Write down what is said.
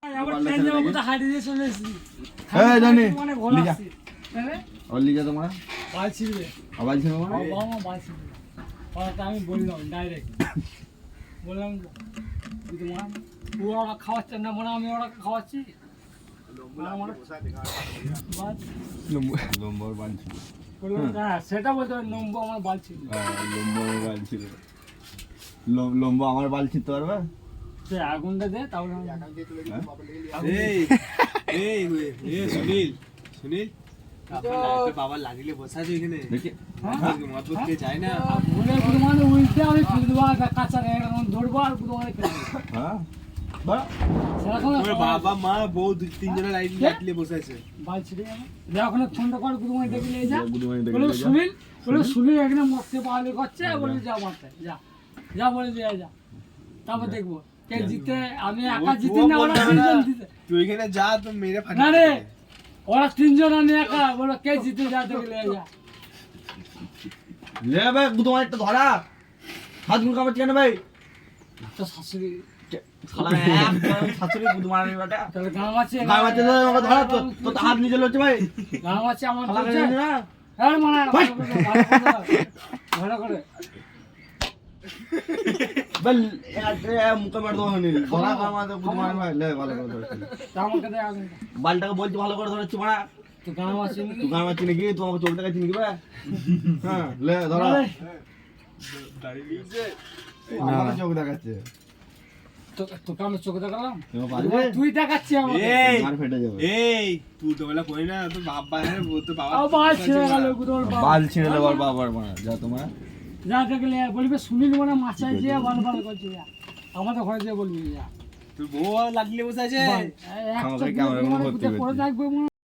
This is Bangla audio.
আবার ট্রেন যাবো কোথা হারিয়ে দিয়ে চলে এসেছি। এই জানি মানে ভোলা লিজা আসছি। তাহলে আর লিজা তোমার বাল ছিড়বে। আবার ছিল মানে বাবা মা বাল ছিড়বে। ওটা আমি বললাম ডাইরেক্ট। বললাম তোমার ওরা খাওয়াচ্ছে না মানে আমি ওরা খাওয়াচ্ছি। লম্বর বাল ছিল বললাম হ্যাঁ সেটা বলতে হবে নম্বর আমার বাল ছিল। লম্বর বাল ছিল লম্বা আমার বাল ছিঁড়তে পারবে সে আগুনটা দে তাহলে আমি এই এই এই সুনীল সুনীল আপনার বাবা লাগিলে বসা আছে এখানে দেখি মতলব কে যায় না ভুলে মানে উল্টে আমি ফেলে দেবো কাঁচা এরকম ধরবো আর মানে ফেলে দেবো হ্যাঁ বা সেরকম তোমার বাবা মা বউ তিনজনে লাগিলে বসে আছে বাল ছিঁড়ে যাবে যা ওখানে ফোনটা করে গুরুমাই ডেকে নিয়ে যা গুদুমানি বলে দেখে সুনীল বলে সুনীল এখানে মরতে পারলে করছে বলে যা মারতে যা যা বলে দিয়ে যা তারপর দেখবো কে জিতে আমি একা জিতি না ওরা তিনজন জিতে তুই এখানে যা তো মেরে না ফাটিয়ে রে দেবে। ওরা তিনজন আমি একা বলো কে জিতে যা দেখে নিয়ে যা লে ভাই গুদুমানি একটা ধরা হাত মুখ কামাচ্ছি কেন ভাই তো শাশুড়ি শালা শাশুড়ি গুদুমানি বেটা তাহলে গান আছে গায়ে বাচ্চা ধরে আমাকে ধরা তো তো হাত নিচে লড়ছে ভাই গান আছে আমার শালা চলছে না হ্যাঁ মানে ভালো করে বল মুখে মার দো নীল ধরা কামাতে গুদুমানি ভাই লে ভালো করে ধরে তা আমাকে দে আগুন বালটাকে বলছি ভালো করে ধরেছি মারা তো গান আছে তুই গান মারছি নাকি তুই আমাকে চোখ দেখাচ্ছি নাকি ভাই হ্যাঁ লে ধরা আমাকে চোখ দেখাচ্ছে তো তোকে আমি চোখে দেখালাম তুমি পারবে তুই দেখাচ্ছি আমাকে এই মার ফেটে যাবে এই তুই তো বলে কই না তোর বাবা হ্যাঁ তোর বাবা বাল ছিঁড়ে গেল গুদোর বাল ছিঁড়ে দেওয়ার বাবার মারা যা তোমার যা দেখলে বলবে সুনীল মানে মাছায় যে ভালো ভালো করছে যা আমাদের ঘরে যে বলবি যা তোর বউ লাগিলে বসে আছে একটা আমাকে ক্যামেরা মানে ভর্তি করছে। করে থাকবে